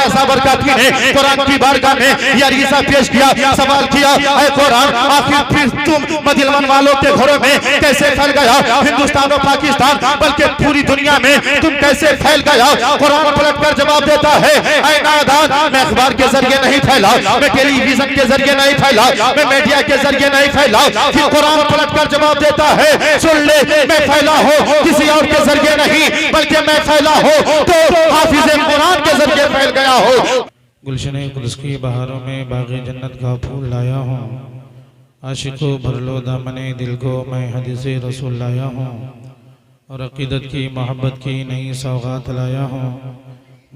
मौलाना बरकाती ने कुरान की बारगाह में यह अरीज़ा पेश किया, सवाल किया, ऐ कुरान आखिर फिर तुम मदिलमन वालों के घरों में कैसे फैल गया? हिंदुस्तान और पाकिस्तान बल्कि पूरी दुनिया में तुम कैसे फैल गया? कुरान पलट कर जवाब देता है, ऐ नादान, मैं अखबार के जरिए नहीं फैला, मैं टेलीविजन के जरिए नहीं फैला, मैं मीडिया के जरिए नहीं फैला। फिर कुरान पलट कर जवाब देता है, सुन ले, मैं फैला हो किसी और के जरिए नहीं, बल्कि मैं फैला हो तो हाफिज कुरान के जरिए फैल गया हो। गुलशन कुद्स की बहारों में बाग़ी जन्नत का फूल लाया हूँ, आशिको भर लो दामने दिल को मैं हदीस रसूल लाया हूँ, और अक़ीदत की मोहब्बत की नई सौगात लाया हूँ।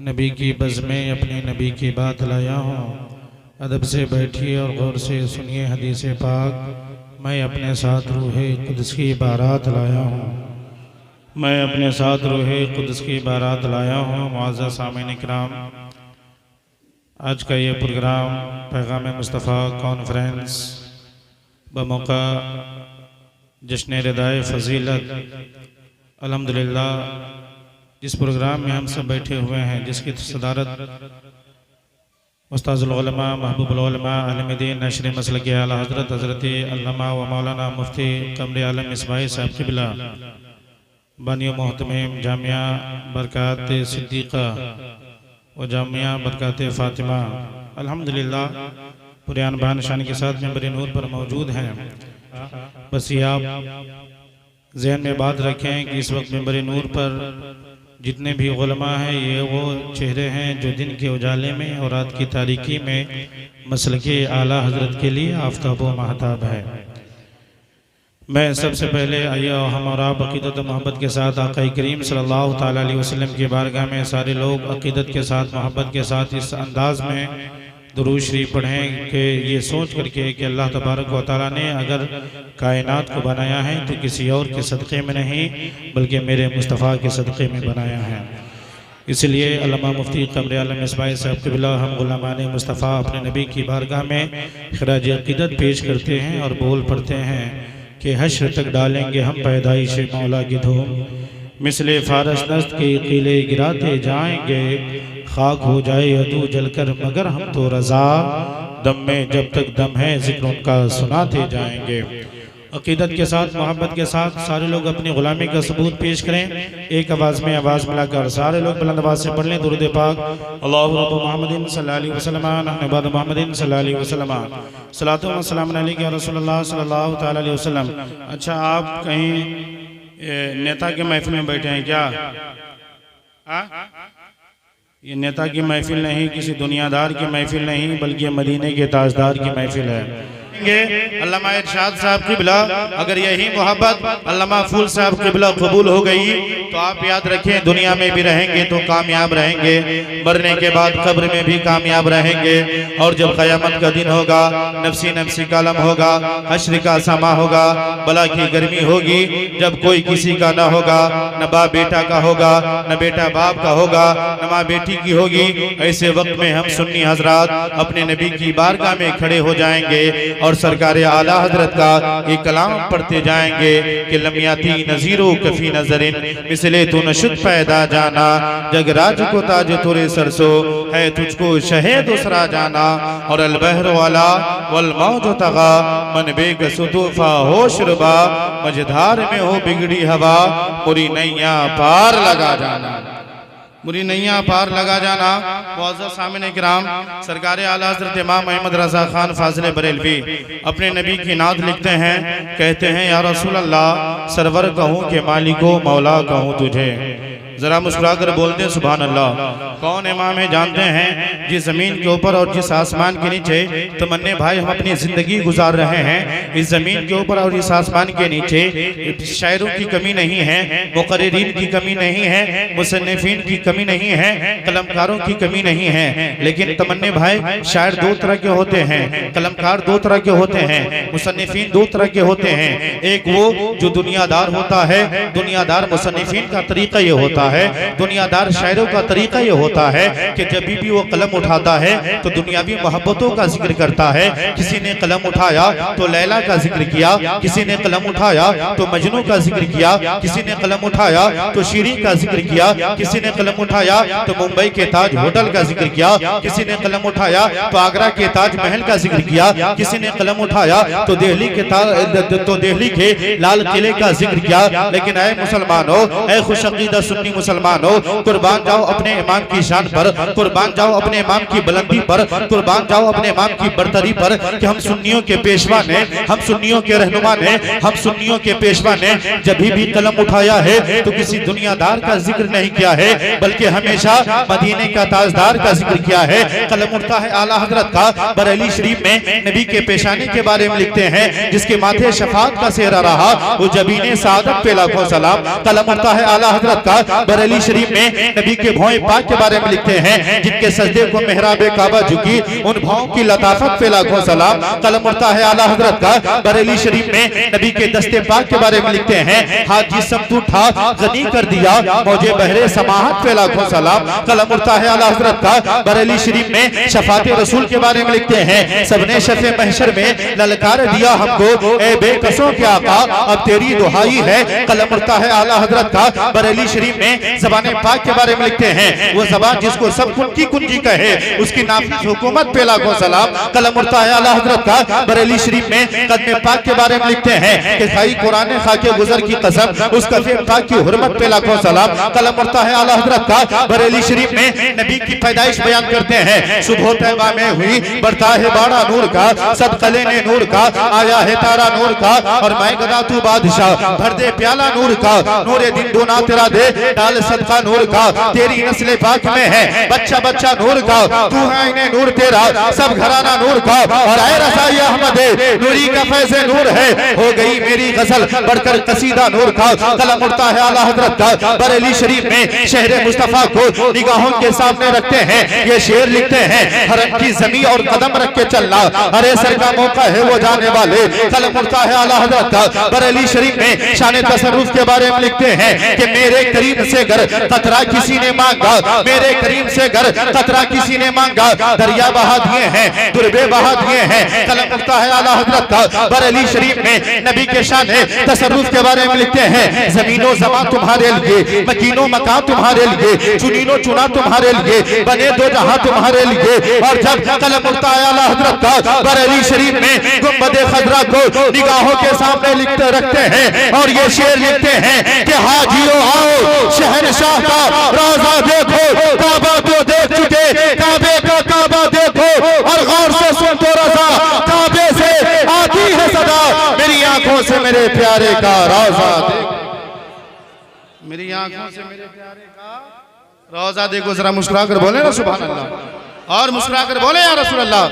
नबी की बज़ में अपने नबी की बात लाया हूँ। अदब से बैठिए और गौर से सुनिए हदीस पाक। मैं अपने साथ रूहे कुद्स की बारात लाया हूँ, मैं अपने साथ रूहे कुद्स की बारात लाया हूँ। मुअज़्ज़ज़ सामीन इकराम, आज का ये प्रोग्राम पैगाम मुस्तफ़ा कॉन्फ्रेंस बमौका जश्न रिदाए फ़ज़ीलत अल्हम्दुलिल्लाह, जिस प्रोग्राम में हम सब बैठे हुए हैं, जिसकी सदारत उस्ताज़ुल उलमा महबूबुल उलमा आलिम दीन नशर मसलक आला हज़रत हज़रत अल्लामा व मौलाना मुफ्ती क़मर आलम इस्माइल साहब क़िबला बानियो मोहतमिम जामिया बरकात सिद्दीक़ा व जामिया बरकात फ़ातिमा अल्हम्दुलिल्लाह पूरे अनबान शान के साथ मेंबर नूर पर मौजूद हैं। बस ये आप ज़हन में बात रखें कि इस वक्त मेंबर नूर पर जितने भी उलमा हैं, ये वो चेहरे हैं जो दिन के उजाले में और रात की तारीकी में मसलके आला हज़रत के लिए आफ्ताब व महताब है। मैं सबसे पहले आइए हम और आप अक़ीदत व मोहब्बत के साथ आक़ा करीम सल्लल्लाहु ताला अलैहि वसल्लम की बारगाह में सारे लोग अक़ीदत के साथ मोहब्बत के साथ इस अंदाज में दुरूद शरीफ पढ़ें कि ये सोच करके कि अल्लाह तबारक व तआला ने अगर कायनात को बनाया है तो किसी और के सदक़े में नहीं बल्कि मेरे मुस्तफ़ा के सदक़े में बनाया है। इसलिए अल्लामा मुफ्ती क़मर आलम इस्माइल साहब क़िबला हम ग़ुलामान मुस्तफ़ा अपने नबी की बारगाह में ख़िराज अक़ीदत पेश करते हैं और बोल पढ़ते हैं कि हश्र तक डालेंगे हम पैदाइश मौला की धूम, मिसले फारस नस्त के किले गिराते जाएंगे, खाक हो जाए अदू जलकर मगर हम तो रज़ा, दम में जब तक दम है ज़िक्र उनका सुनाते जाएंगे। अक़ीदत के साथ मोहब्बत के साथ सारे लोग अपनी ग़ुलामी का सबूत पेश करें। एक आवाज़ में आवाज़ मिलाकर सारे लोग बुलंद आवाज़ से पढ़ लें दुरूद पाक। अल्लाहु रब्बु मुहम्मदिन सल्लल्लाहु अलैहि वसल्लम अहमद मुहम्मदिन सल्लल्लाहु अलैहि वसल्लम सलातो व सलाम अलैका या रसूलल्लाह सल्लल्लाहु ताला अलैहि वसल्लम। अच्छा, आप कहीं नेता के महफिल में बैठे हैं क्या? ये नेता की महफिल नहीं, किसी दुनियादार की महफिल नहीं, बल्कि मदीने के ताजदार की महफिल है। अल्लामा इरशाद साहब क़िबला, अगर यही मोहब्बत अल्लामा फूल साहब क़िबला कबूल हो गई तो आप याद रखें दुनिया में भी रहेंगे तो कामयाब रहेंगे, मरने के बाद कब्र में भी कामयाब रहेंगे। और जब क़यामत का दिन होगा, नफ्सी नफ्सी का आलम होगा, हश्र का समा होगा, बला की गर्मी होगी, जब कोई किसी का ना होगा, न बाप बेटा का होगा, न बेटा बाप का होगा, न माँ बेटी की होगी, ऐसे वक्त में हम सुन्नी हजरात अपने नबी की बारगाह में खड़े हो जाएंगे और सरकार आला हजरत का एक कलाम पढ़ते जाएंगे कि लमियाती नजीरो कफी नजरिन मिसले तू नशुद पैदा जाना, जगराज को ताज तुरे सरसो है तुझको शहे दूसरा जाना, और अलबहर वाला वल मौज तगा मन बेग सुतूफा होश रुबा, मझधार में हो बिगड़ी हवा पूरी नैया पार लगा जाना, बुरी नैया पार लगा जाना। मुअज़्ज़ज़ सामीन इकराम, सरकार आला हज़रत इमाम अहमद रज़ा खान फाज़िल बरेलवी अपने नबी की नात लिखते हैं, कहते हैं या रसूल अल्लाह, सरवर कहूँ कि मालिको मौला कहूँ तुझे, जरा मुस्कुरा कर बोलते हैं सुभान अल्लाह। कौन इमाम है जानते हैं? जिस जमीन के ऊपर और जिस आसमान के नीचे तमन्ने भाई हम अपनी जिंदगी गुजार रहे हैं, इस जमीन के ऊपर और इस आसमान के नीचे शायरों की कमी नहीं है, मुक़र्रिरीन की कमी नहीं है, मुसन्निफीन की कमी नहीं है, कलमकारों की कमी नहीं है। लेकिन तमन्ने भाई, शायर दो तरह के होते हैं, कलमकार दो तरह के होते हैं, मुसन्निफीन दो तरह के होते हैं। एक वो जो दुनियादार होता है, दुनियादार मुसन्निफीन का तरीका ये होता है। दुनियादार शायरों का तरीका ये होता है कि जब भी वो कलम उठाता है तो दुनियावी मोहब्बतों का जिक्र करता है। किसी ने कलम उठाया तो लैला का जिक्र किया, किसी ने कलम उठाया तो मजनू का जिक्र किया, किसी ने कलम उठाया तो शीरी का जिक्र किया, किसी ने कलम उठाया तो मुंबई के ताज होटल का जिक्र किया, किसी ने कलम उठाया तो आगरा के ताज महल का जिक्र किया, किसी ने कलम उठाया तो दिल्ली के लाल किले का जिक्र किया। लेकिन ऐ मुसलमानों, ऐ खुशअकीदा सुन्नी मुसलमानों, कुर्बान जाओ अपने इमाम की शान पर, कुर्बान जाओ अपने इमाम की बुलंदी पर, कुर्बान जाओ अपने इमाम की बरतरी पर कि हम सुन्नियों के पेशवा ने, हम सुन्नियों के रहनुमा ने, हम सुन्नियों के पेशवा ने जब भी कलम उठाया है तो किसी दुनियादार का जिक्र नहीं किया है, बल्कि हमेशा मदीने का ताजदार का जिक्र किया है। कलम उठता है आला हजरत का। बरेली शरीफ में नबी के पेशानी के बारे में लिखते हैं, जिसके माथे शफात का सेहरा रहा वो जबीने सादत पे लाखों सलाम। कलम उठता है आला हजरत का। बरेली शरीफ में नबी के भौं पाक के बारे में लिखते हैं, जिनके सजदे को मेहराबे काबा झुकी, उन भौं की लताफत पे लाखों सलाम। कलम उठता है आला हजरत का। बरेली शरीफ में नबी के दस्ते पाक के बारे में लिखते हैं, हाथ जिस्म तू था गनी कर दिया, मौजे बहरे समाहत पे लाखों सलाम। कलम उठता है आला हजरत का। बरेली शरीफ में शफाते रसूल के बारे में लिखते हैं, सबने शफे महशर में ललकार दिया हमको, ए बेकसों के आका अब तेरी दुहाई है। कलम उठता है आला हजरत का। बरेली शरीफ में ज़बान पाक के बारे में लिखते हैं, वो ज़बान जिसको सब कुंजी कुंजी कहे उसकी नाफिज हुकूमत पे लाखों सलाम। कलम उठता है आला हजरत का। बरेली शरीफ में कदम पाक के बारे में लिखते हैं कि खाई कुरान खाके गुजर की कसम, उस कफे पाक की हुर्मत पे लाखों सलाम। कलम उठता है आला हजरत का। बरेली शरीफ में नबी की पैदाइश बयान करते हैं, सुबह तैबा में हुई बढ़ता है बाड़ा नूर का, सदकले ने नूर का, आया है तारा नूर का, और मैं गदा तू बादशाह भर दे प्याला नूर का, नूरे दिन दूना तेरा दे डाल सदका नूर का, तेरी नस्ल पाक में है बच्चा बच्चा नूर का, तू है इन्हें नूर तेरा सब घराना नूर का, और आए रसाई अहमद नूरी का फैज़े नूर है, हो गई मेरी गजल बढ़कर कसीदा नूर का। कलम उठता है आला हजरत का। बरेली शरीफ में शहर मुस्तफा को निगाहों के सामने रखते हैं, ये शेर लिखते हैं, हरम की जमीन और कदम रख के चलना, अरे सर का मौका है वो जाने वाले। कलम उठता है आला हजरत का। बरेली शरीफ में शान तसर्रुफ के बारे में लिखते हैं कि मेरे करीम से घर कतरा किसी ने मांगा, मेरे करीम से घर कतरा किसी ने मांगा, दरिया बहा दिए हैं दुर्बे बहा दिए हैं। कलम उठता है आला हजरत का। बरेली शरीफ में नबी के शान तसर्रुफ के बारे में लिखते हैं, जमीनो जमा तुम्हारे लिए, मकीनो मकान तुम्हारे लिए, चुनीनो चुना तुम्हारे लिए, बने दो जहां तुम्हारे लिए। और जब कलम उठता है आला हजरत का, बरेली शरीफ में गुंबदे खजरा को निगाहों के सामने लिखते रखते हैं, और ये शेर लिखते हैं कि हाजियो आओ शहनशाह का रोजा देखो, काबा तो देख चुके, काबे का काबा देखो, और गौर से सुन तो रजा काबे से आती है सदा, मेरी आंखों से मेरे प्यारे का रोजा देखो, मेरी आंखों से मेरे प्यारे का रोजा देखो। जरा मुस्कुरा कर बोले ना सुभान अल्लाह, और मुस्कुरा कर बोले या रसूल अल्लाह।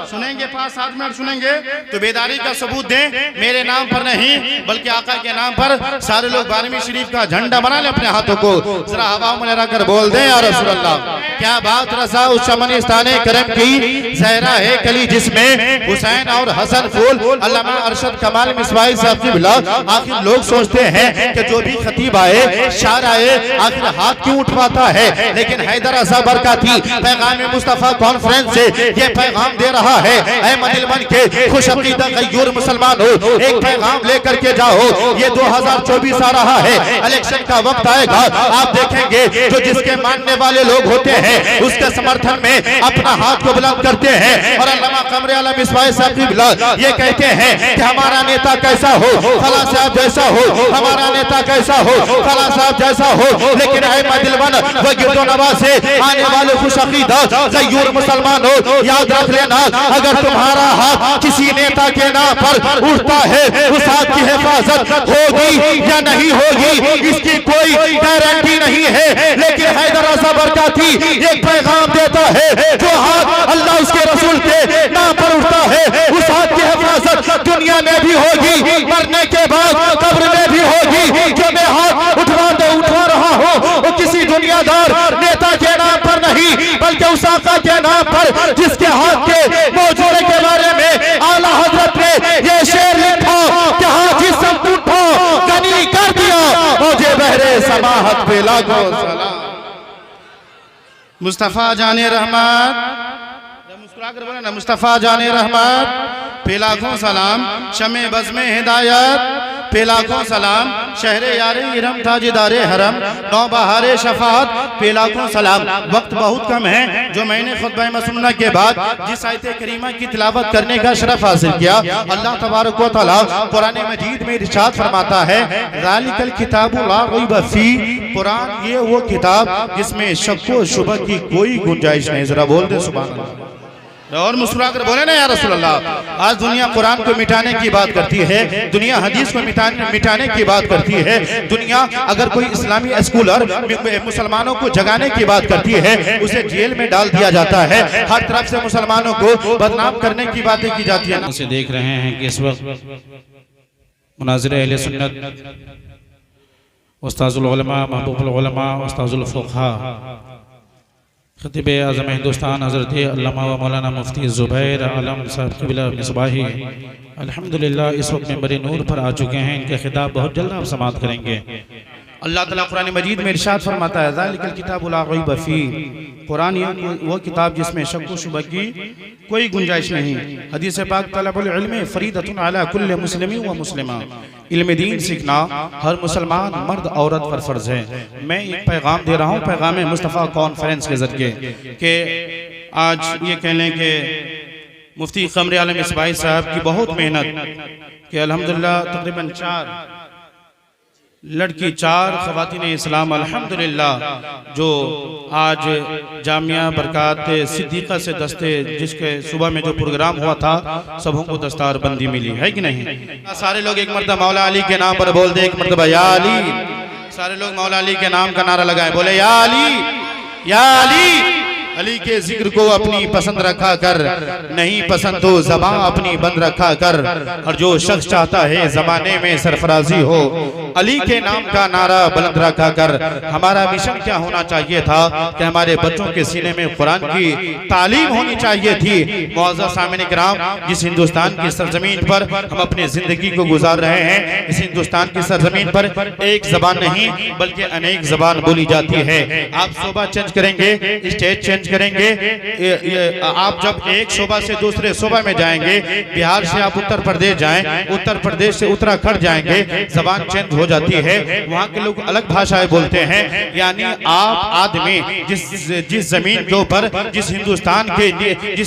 सुनेंगे 5-7 मिनट सुनेंगे तो बेदारी का सबूत दें, मेरे नाम पर नहीं बल्कि आका के नाम पर सारे लोग 12वीं शरीफ का झंडा बना ले अपने हाथों को, जरा हवाओं में लहरा कर बोल दें या रसूल अल्लाह। क्या बात रसा उस चमनिस्ताने करम की, जहरा है कली जिसमें हुसैन और हसन फूल, अल्लामा अरशद कमाल मिसवाई साहब की बिला। आखिर लोग सोचते हैं कि जो भी खतीब आए शार आए आखिर हाथ क्यों उठवाता है, लेकिन हैदर रजा बरकाती पैगाम मुस्तफा कॉन्फ्रेंस से ये पैगाम दे रहा है, ऐ मदिलमन के खुश अकीदा गयूर मुसलमान हो, एक पैगाम लेकर के जाओ। ये 2024 आ रहा है, इलेक्शन का वक्त आएगा, आप देखेंगे जो जिसके मानने वाले लोग होते हैं उसके समर्थन में अपना हाथ को बुलंद करते हैं, और अल्लामा कमरे आलम इस्माइल साहब की बिला ये कहते हैं कि हमारा नेता कैसा हो, फला साहब जैसा हो, हमारा नेता कैसा हो, फला साहब जैसा हो। लेकिन ऐ मदिलमन वो गिरदो नवाज से आने वाले खुश अकीदा गयूर मुसलमान हो, याद रख लेना, अगर तुम्हारा हाथ किसी नेता के नाम पर उठता है उस हाथ की हिफाजत होगी या नहीं होगी इसकी कोई गारंटी नहीं है। लेकिन हैदर रजा बरकाती एक पैगाम देता है, जो हाथ अल्लाह उसके रसूल के नाम पर उठता है उस हाथ की हिफाजत दुनिया में भी होगी, मरने के बाद कब्र में भी होगी। जो मैं हाथ उठवा रहा हूँ वो किसी दुनियादार नेता के नाम पर नहीं बल्कि उस आका के नाम पर जिसके हाथ के मौजूदे के बारे में आला हजरत ने ये शेर लिखा कि हाँ जिसम टूटा गनी कर दिया, मुझे बहरे समाहत पे लाखों सलाम। मुस्तफ़ा जाने रहमत, मुस्कुरा कर बोले ना, मुस्तफ़ा जाने रहमत पे लाखों सलाम। शमे बज़्मे हिदायत पे लाखों सलाम। शहरे यारे इरम ताजदारे हरम नौबहारे शफात पे लाखों सलाम। वक्त बहुत कम है, जो मैंने खुतबा मसनूना के बाद जिस आयत करीमा की तिलावत करने का शरफ हासिल किया, अल्लाह तबारक व तआला कुरान मजीद में इरशाद फरमाता है, ज़ालिकल किताबु ला रैब फी, कुरान ये वो किताब जिसमें शक व शुबह की कोई गुंजाइश नहीं। जरा बोल दे सुभान अल्लाह और मुस्कुरा कर बोले ना या रसूल अल्लाह। आज दुनिया कुरान को मिटाने की बात करती है, दुनिया हदीस को मिटाने की बात करती है, दुनिया अगर कोई इस्लामी स्कॉलर मुसलमानों को जगाने की बात करती है, उसे जेल में डाल दिया जाता है। हर तरफ से मुसलमानों को बदनाम करने की बातें की जाती है। उसे देख रहे हैं कि इस वक्त मुनाज़िर अहले सुन्नत उस्ताजुल उलमा महबूबुल उलमा उस्ताजुल फुक़हा खतीब आज़म हिंदुस्तान हज़रत अल्लामा व मौलाना मुफ्ती ज़ुबैर आलम साहब क़िबला मिसबाही अल्हम्दुलिल्लाह इस वक्त मेंबर नूर पर आ चुके हैं। इनके खिताब बहुत जल्द आप समाअत करेंगे। अल्लाह ताला कुरान मजीद में इरशाद फरमाता है, ज़ालिकल किताबु ला रैब फी, कुरान वो किताब जिसमें शक व शुबह की कोई गुंजाइश नहीं। हदीस पाक तलबुल इल्म फरीदतुन अला कुल्li मुस्लिमिन व मुस्लिमा, इल्म दीन सीखना हर मुसलमान मर्द औरत पर फर्ज है। मैं एक पैगाम दे रहा हूँ, पैगाम मुस्तफ़ा कॉन्फ्रेंस के जरिए कि आज ये कह लें कि मुफ्ती क़मर आलम इस्माइल साहब की बहुत मेहनत कि अल्हम्दुलिल्लाह तकरीबन 4 लड़की 4 ख़वातीन इस्लाम अल्हम्दुलिल्लाह जो आज जामिया बरकात सिद्दीक़ा से दस्ते, जिसके सुबह में जो प्रोग्राम हुआ था, सबों को दस्तार बंदी मिली है कि नहीं। सारे लोग एक मर्तबा मौला अली के नाम पर बोल दे, एक मर्तबा या अली। सारे लोग मौला अली के नाम का नारा लगाए, बोले या अली या अली। अली के जिक्र को अपनी पसंद रखा कर, नहीं पसंद तो ज़बान अपनी बंद रखा कर। और जो शख्स चाहता है ज़माने में सरफराजी हो, अली के नाम का नारा बुलंद रखा कर। हमारा मिशन क्या होना चाहिए था कि हमारे बच्चों के सीने में कुरान की तालीम होनी चाहिए थी। मुअज़्ज़ज़ सामिन किराम, जिस हिंदुस्तान की सरजमीन पर हम अपनी जिंदगी को गुजार रहे हैं, इस हिंदुस्तान की सरजमीन पर एक जबान नहीं बल्कि अनेक जबान बोली जाती है। आप शोबा चेंज करेंगे, स्टेज चेंज करेंगे, आप जब एक शोबा से दूसरे शोबा में जाएंगे, बिहार से आप उत्तर प्रदेश जाएं, उत्तर प्रदेश से उत्तराखंड जाएंगे, जबान चेंज हो जाती है। वहाँ के लोग अलग भाषाएं बोलते हैं। यानी आप आदमी जिस जमीन के ऊपर, जिस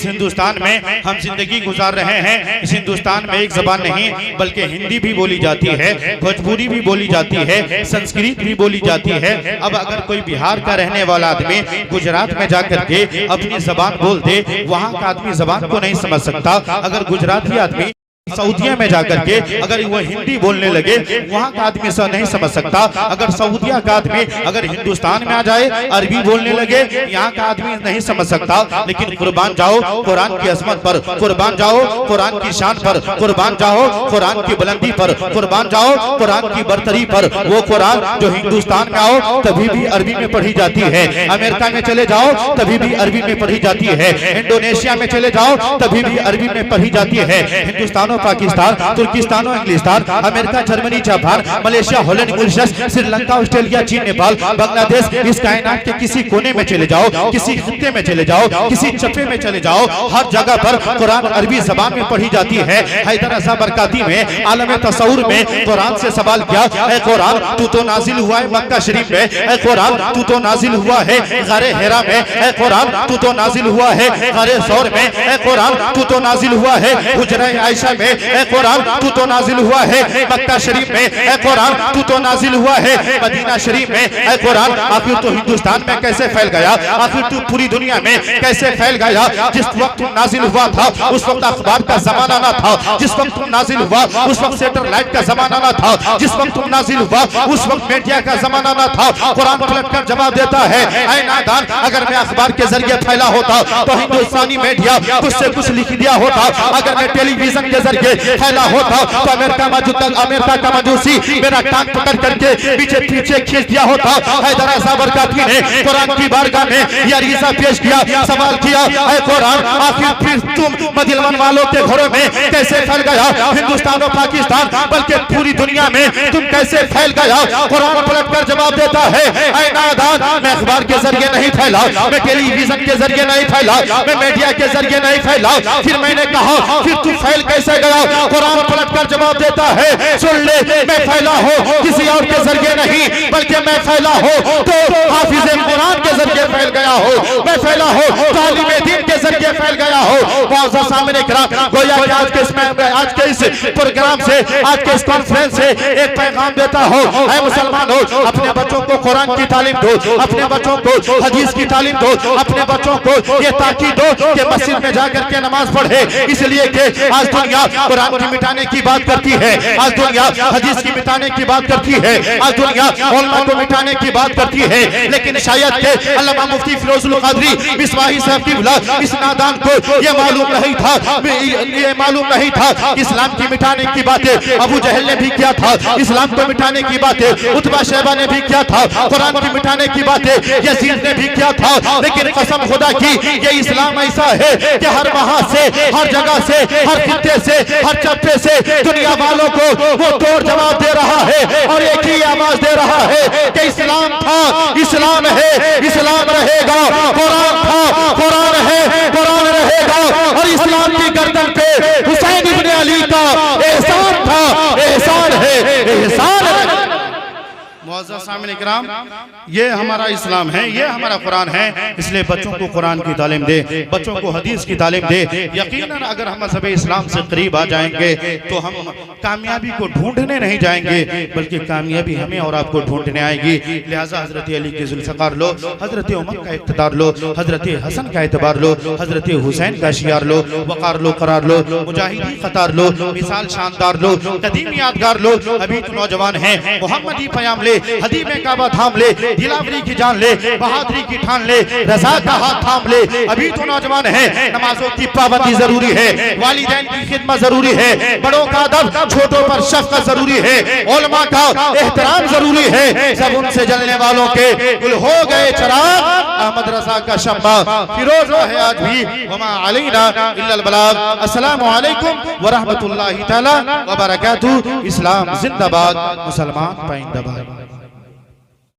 हिंदुस्तान में हम जिंदगी गुजार रहे हैं, इस हिंदुस्तान में एक जबान नहीं बल्कि हिंदी भी बोली जाती है, भोजपुरी भी बोली जाती है, संस्कृत भी बोली जाती है। अब अगर कोई बिहार का रहने वाला आदमी गुजरात में जाकर के अपनी जबान बोल दे, वहाँ का आदमी जबान को नहीं समझ सकता। अगर गुजराती आदमी सऊदिया में जाकर के अगर वह हिंदी बोलने लगे, वहाँ का आदमी सब नहीं समझ सकता। अगर सऊदिया का आदमी अगर हिंदुस्तान में आ जाए, अरबी बोलने लगे, यहाँ का आदमी नहीं समझ सकता। लेकिन कुर्बान जाओ कुरान की अजमत पर, कुर्बान जाओ कुरान की शान पर, कुर्बान जाओ कुरान की बुलंदी पर, कुर्बान जाओ कुरान की बरतरी पर। वो कुरान जो हिंदुस्तान में आओ तभी भी अरबी में पढ़ी जाती है, अमेरिका में चले जाओ तभी भी अरबी में पढ़ी जाती है, इंडोनेशिया में चले जाओ तभी भी अरबी में पढ़ी जाती है। Hindustan Pakistan, Turkistan, Inglistan, America, Germany, Japan, Malaysia, Holland, Mauritius, Sri Lanka, Australia, चीन, नेपाल, बांग्लादेश, इस कायनात के किसी कोने में चले जाओ, किसी खित्ते में चले जाओ, किसी चप्पे में चले जाओ, हर जगह पर कुरान अरबी ज़बान में पढ़ी जाती है। हैदर रज़ा बरकाती में आलम तसव्वुर में कुरान से सवाल किया, ऐ कुरान तू तो नाजिल हुआ है मक्का शरीफ में, ऐ कुरान तू तो नाजिल हुआ है गारे हिरा में, ऐ कुरान तू तो नाजिल हुआ है गारे सौर में, ऐ कुरान तू तो नाजिल हुआ है हुजरा आयशा में, ऐ कुरान तू तो नाजिल हुआ है मक्का शरीफ में, ऐ कुरान तू तो नाजिल हुआ है मदीना शरीफ में। ऐ कुरान आखिर तू हिंदुस्तान में कैसे फैल गया, आखिर तू पूरी दुनिया में कैसे फैल गया। जिस वक्त तुम नाजिल हुआ था उस वक्त अखबार का जमाना ना था, जिस वक्त तुम नाजिल हुआ उस वक्त सैटेलाइट का जमाना ना था, जिस वक्त तुम नाजिल हुआ उस वक्त मीडिया का जमाना ना था। कुरान पलटकर जवाब देता है, ऐ नादान, अगर मैं अखबार के जरिए फैला होता तो हिंदुस्तानी मीडिया तुझसे कुछ लिख दिया होता, अगर मैं टेलीविजन के जरिए जरिए फैला होता तो अमेरिका का मजूसी मेरा टांग पकड़ करके पीछे पीछे खींच दिया होता। हैदर साबर काफी ने कुरान की बारगाह में यह अरीज़ा पेश किया, सवाल किया, ऐ कुरान आखिर फिर तुम मदिलमन वालों के घरों में कैसे फैल गया? हिंदुस्तान और पाकिस्तान बल्कि पूरी दुनिया में तुम कैसे फैल गया? कुरान पलट कर जवाब देता है, ऐ नादान, मैं अखबार के जरिए नहीं फैला, मैं टेलीविजन के जरिए नहीं फैला, मैं मीडिया के जरिए नहीं फैला। फिर मैंने कहा फिर तू फैल कैसे गया? कुरान पलट कर जवाब देता है, सुन ले, मैं फैला हो किसी और के जरिए नहीं, बल्कि मैं फैला हो तो हाफिज कुरान के जरिए फैल गया हो, मैं फैला हो तालिब दीन के जरिए फैल गया हो। बहुत सामने गोया कि आज के इस प्रोग्राम से, आज के इस कॉन्फ्रेंस से एक पैगाम देता हो, ऐ मुसलमान हो, अपने बच्चों को कुरान की तालीम दो, अपने बच्चों को हदीस की तालीम दो, अपने बच्चों को ये ताकीद दो कि मस्जिद में जाकर के नमाज पढ़े, इसलिए कि आज दुनिया कुरान की मिटाने की बात करती है, आज दुनिया हदीस की मिटाने की बात करती है, आज दुनिया उलमा को मिटाने की बात करती है। लेकिन शायद के अल्लामा मुफ्ती फिरोजुल कादरी मिसबाही साहब की इस नादान को ये मालूम नहीं था इस्लाम की मिटाने की बातें अबू जहल ने भी किया था, इस्लाम को मिटाने की बातें उतबा शैबा ने भी किया था, कुरान की मिटाने की बातें यजीद ने भी किया था। लेकिन कसम खुदा की ये इस्लाम ऐसा है कि हर वहां से, हर जगह से, हर खित्ते से, हर चप्पे से दुनिया वालों को वो तोड़ जवाब दे रहा है और एक ही आवाज दे रहा है कि इस्लाम था, इस्लाम है, इस्लाम रहेगा, कुरान था, कुरान है, कुरान रहेगा। और इस्लाम की गर्दन पे हुसैन इब्ने अली का एहसान था, एहसान है, एहसान है। मुअज़्ज़ज़ सामिन इकराम, ये हमारा इस्लाम है, ये हमारा कुरान है, इसलिए बच्चों को कुरान की तालीम दे, बच्चों को हदीस की तालीम दे। यकीनन अगर हम मज़हब इस्लाम से करीब आ जाएंगे तो हम कामयाबी को ढूंढने नहीं जाएंगे, बल्कि कामयाबी हमें और आपको ढूंढने आएगी। लिहाजा हज़रत अली के ज़ुल्फ़िकार लो, हज़रत उमर का इक़्तिदार लो, हज़रत हसन का एतबार लो, हज़रत हुसैन का शियार लो, वक़ार लो, करार लो, मुजाहिदी क़तार लो, मिसाल शानदार लो, कदीम यादगार लो। अभी तो नौजवान हैं, मोहम्मदी पयाम ले, हदी में काबा थाम ले, दिलावरी की जान ले, बहादुरी की ठान ले, रज़ा का हाथ थाम ले। अभी तो नौजवान है, नमाजों की पाबंदी जरूरी है, वालिदैन की खिदमत जरूरी है, बड़ों का अदब, छोटों पर शफ़क़त जरूरी है, उलमा का एहतराम जरूरी है। सब उनसे जलने वालों के गुल हो गए चिराग, अहमद रज़ा का शम्मा फिरोज है आज भी, वमा अलैना इल्लल बलाग। अस्सलामु अलैकुम व रहमतुल्लाहि तआला व बरकातहू। इस्लाम जिंदाबाद, मुसलमान पाइंदाबाद।